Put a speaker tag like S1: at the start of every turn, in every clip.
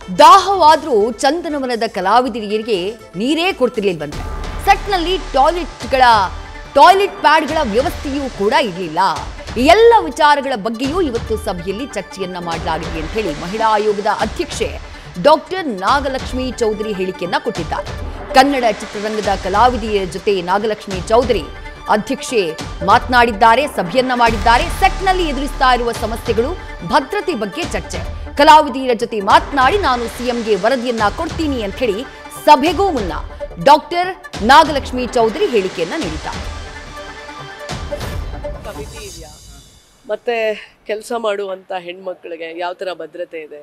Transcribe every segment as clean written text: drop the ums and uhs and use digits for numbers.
S1: ದಾಹವಾದ್ರೂ ಚಂದನವನದ ಕಲಾವಿದರಿಗೆ ನೀರೇ ಕೊಡ್ತಿರ್ಲಿಲ್ವಂತೆ. ಸೆಟ್ನಲ್ಲಿ ಟಾಯ್ಲೆಟ್ ಪ್ಯಾಡ್ಗಳ ವ್ಯವಸ್ಥೆಯೂ ಕೂಡ ಇರಲಿಲ್ಲ. ಈ ಎಲ್ಲ ವಿಚಾರಗಳ ಬಗ್ಗೆಯೂ ಇವತ್ತು ಸಭೆಯಲ್ಲಿ ಚರ್ಚೆಯನ್ನ ಮಾಡಲಾಗಿದೆ ಅಂತ ಹೇಳಿ ಮಹಿಳಾ ಆಯೋಗದ ಅಧ್ಯಕ್ಷೆ ಡಾಕ್ಟರ್ ನಾಗಲಕ್ಷ್ಮಿ ಚೌಧರಿ ಹೇಳಿಕೆಯನ್ನ ಕೊಟ್ಟಿದ್ದಾರೆ. ಕನ್ನಡ ಚಿತ್ರರಂಗದ ಕಲಾವಿದೆಯರ ಜೊತೆ ನಾಗಲಕ್ಷ್ಮಿ ಚೌಧರಿ ಅಧ್ಯಕ್ಷೆ ಮಾತನಾಡಿದ್ದಾರೆ, ಸಭೆಯನ್ನ ಮಾಡಿದ್ದಾರೆ. ಸೆಟ್ನಲ್ಲಿ ಎದುರಿಸ್ತಾ ಇರುವ ಸಮಸ್ಯೆಗಳು, ಭದ್ರತೆ ಬಗ್ಗೆ ಚರ್ಚೆ. ಕಲಾವಿದೆಯರ ಜೊತೆ ಮಾತನಾಡಿ ನಾನು ಸಿಎಂಗೆ ವರದಿಯನ್ನ ಕೊಡ್ತೀನಿ ಅಂತ ಹೇಳಿ ಸಭೆಗೂ ಮುನ್ನ ಡಾಕ್ಟರ್ ನಾಗಲಕ್ಷ್ಮಿ ಚೌಧರಿ ಹೇಳಿಕೆಯನ್ನ ನೀಡಿದ್ದಾರೆ.
S2: ಮತ್ತೆ ಕೆಲಸ ಮಾಡುವಂತ ಹೆಣ್ಮಕ್ಳಿಗೆ ಯಾವ ತರ ಭದ್ರತೆ ಇದೆ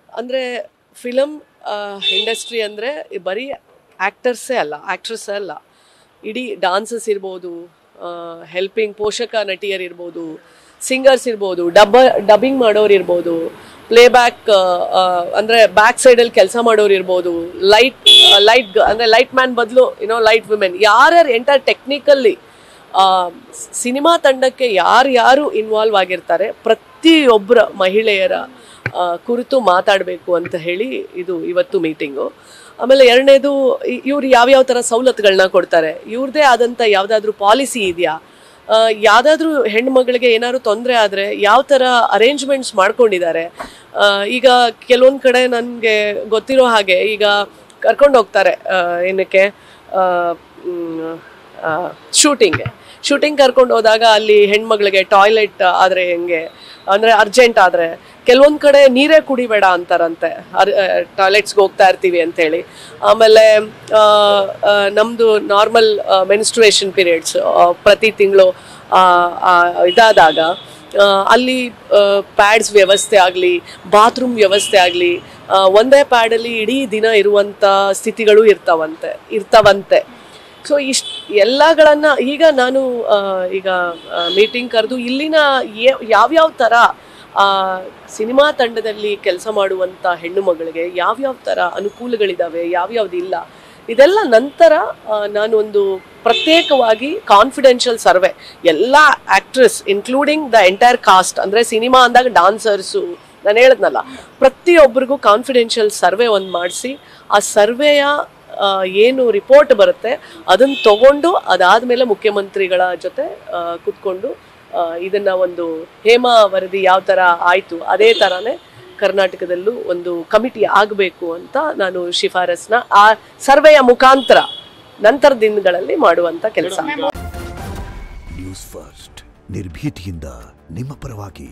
S2: ಅಂದ್ರೆ, ಫಿಲಮ್ ಇಂಡಸ್ಟ್ರಿ ಅಂದ್ರೆ ಬರೀ ಆಕ್ಟರ್ಸೇ ಅಲ್ಲ, ಆಕ್ಟ್ರೆಸ್ ಅಲ್ಲ, ಇಡೀ ಡಾನ್ಸರ್ಸ್ ಇರ್ಬೋದು, ಹೆಲ್ಪಿಂಗ್ ಪೋಷಕ ನಟಿಯರು ಇರ್ಬೋದು, ಸಿಂಗರ್ಸ್ ಇರ್ಬೋದು, ಡಬ್ಬಿಂಗ್ ಮಾಡೋರು ಇರ್ಬೋದು, ಪ್ಲೇಬ್ಯಾಕ್ ಅಂದ್ರೆ ಬ್ಯಾಕ್ ಸೈಡಲ್ಲಿ ಕೆಲಸ ಮಾಡೋರು ಇರ್ಬೋದು, ಲೈಟ್ ಅಂದ್ರೆ ಲೈಟ್ ಮ್ಯಾನ್ ಬದಲು ಲೈಟ್ ವಿಮೆನ್, ಯಾರ್ಯಾರು ಎಂಟರ್ ಟೆಕ್ನಿಕಲ್ಲಿ ಸಿನಿಮಾ ತಂಡಕ್ಕೆ ಯಾರು ಇನ್ವಾಲ್ವ್ ಆಗಿರ್ತಾರೆ ಪ್ರತಿಯೊಬ್ಬರ ಮಹಿಳೆಯರ ಕುರಿತು ಮಾತಾಡಬೇಕು ಅಂತ ಹೇಳಿ ಇದು ಇವತ್ತು ಮೀಟಿಂಗು. ಆಮೇಲೆ ಎರಡನೇದು, ಇವ್ರು ಯಾವ್ಯಾವ ಥರ ಸವಲತ್ತುಗಳನ್ನ ಕೊಡ್ತಾರೆ, ಇವ್ರದ್ದೇ ಆದಂಥ ಯಾವುದಾದ್ರೂ ಪಾಲಿಸಿ ಇದೆಯಾ, ಯಾವುದಾದ್ರೂ ಹೆಣ್ಮಗಳಿಗೆ ಏನಾದ್ರು ತೊಂದರೆ ಆದರೆ ಯಾವ ಥರ ಅರೇಂಜ್ಮೆಂಟ್ಸ್ ಮಾಡ್ಕೊಂಡಿದ್ದಾರೆ. ಈಗ ಕೆಲವೊಂದು ಕಡೆ ನನಗೆ ಗೊತ್ತಿರೋ ಹಾಗೆ ಈಗ ಕರ್ಕೊಂಡು ಹೋಗ್ತಾರೆ ಏನಕ್ಕೆ ಶೂಟಿಂಗ್ ಕರ್ಕೊಂಡು ಹೋದಾಗ ಅಲ್ಲಿ ಹೆಣ್ಮಗಳಿಗೆ ಟಾಯ್ಲೆಟ್ ಆದರೆ ಹೆಂಗೆ ಅಂದರೆ ಅರ್ಜೆಂಟ್ ಆದರೆ ಕೆಲವೊಂದು ಕಡೆ ನೀರೇ ಕುಡಿಬೇಡ ಅಂತಾರಂತೆ, ಟಾಯ್ಲೆಟ್ಸ್ಗೆ ಹೋಗ್ತಾ ಇರ್ತೀವಿ ಅಂತೇಳಿ. ಆಮೇಲೆ ನಮ್ಮದು ನಾರ್ಮಲ್ ಮೆನ್ಸ್ಟ್ರುಯೇಷನ್ ಪೀರಿಯಡ್ಸ್ ಪ್ರತಿ ತಿಂಗಳು ಇದಾದಾಗ ಅಲ್ಲಿ ಪ್ಯಾಡ್ಸ್ ವ್ಯವಸ್ಥೆ ಆಗಲಿ, ಬಾತ್ರೂಮ್ ವ್ಯವಸ್ಥೆ ಆಗಲಿ, ಒಂದೇ ಪ್ಯಾಡಲ್ಲಿ ಇಡೀ ದಿನ ಇರುವಂಥ ಸ್ಥಿತಿಗಳು ಇರ್ತಾವಂತೆ. ಸೊ ಎಲ್ಲಗಳನ್ನ ಈಗ ನಾನು ಈಗ ಮೀಟಿಂಗ್ ಕರೆದು ಇಲ್ಲಿನ ಯಾವ್ಯಾವ ಥರ ಸಿನಿಮಾ ತಂಡದಲ್ಲಿ ಕೆಲಸ ಮಾಡುವಂಥ ಹೆಣ್ಣು ಮಗಳಿಗೆ ಯಾವ್ಯಾವ ಥರ ಅನುಕೂಲಗಳಿದ್ದಾವೆ, ಯಾವ್ಯಾವ್ದಿಲ್ಲ, ಇದೆಲ್ಲ ನಂತರ ನಾನು ಒಂದು ಪ್ರತ್ಯೇಕವಾಗಿ ಕಾನ್ಫಿಡೆನ್ಷಿಯಲ್ ಸರ್ವೆ ಎಲ್ಲ actress including the entire cost, ಅಂದರೆ ಸಿನಿಮಾ ಅಂದಾಗ ಡಾನ್ಸರ್ಸು ನಾನು ಹೇಳಿದ್ನಲ್ಲ, ಪ್ರತಿಯೊಬ್ಬರಿಗೂ ಕಾನ್ಫಿಡೆನ್ಷಿಯಲ್ ಸರ್ವೆ ಒಂದು ಮಾಡಿಸಿ ಆ ಸರ್ವೆಯ ಏನು ರಿಪೋರ್ಟ್ ಬರುತ್ತೆ ಅದನ್ನು ತಗೊಂಡು ಅದಾದಮೇಲೆ ಮುಖ್ಯಮಂತ್ರಿಗಳ ಜೊತೆ ಕೂತ್ಕೊಂಡು ಇದನ್ನ ಒಂದು ಹೇಮಾ ವರದಿ ಯಾವ ಥರ ಆಯಿತು ಅದೇ ಥರನೇ ಕರ್ನಾಟಕದಲ್ಲೂ ಒಂದು ಕಮಿಟಿ ಆಗಬೇಕು ಅಂತ ನಾನು ಶಿಫಾರಸ್ನ ಆ ಸರ್ವೆಯ ಮುಖಾಂತರ ನಂತರ ದಿನಗಳಲ್ಲಿ ಮಾಡುವಂತ ಕೆಲಸ.
S3: ನ್ಯೂಸ್ ಫಸ್ಟ್ ನಿರ್ಭೀತಿಯಿಂದ ನಿಮ್ಮ ಪರವಾಗಿ.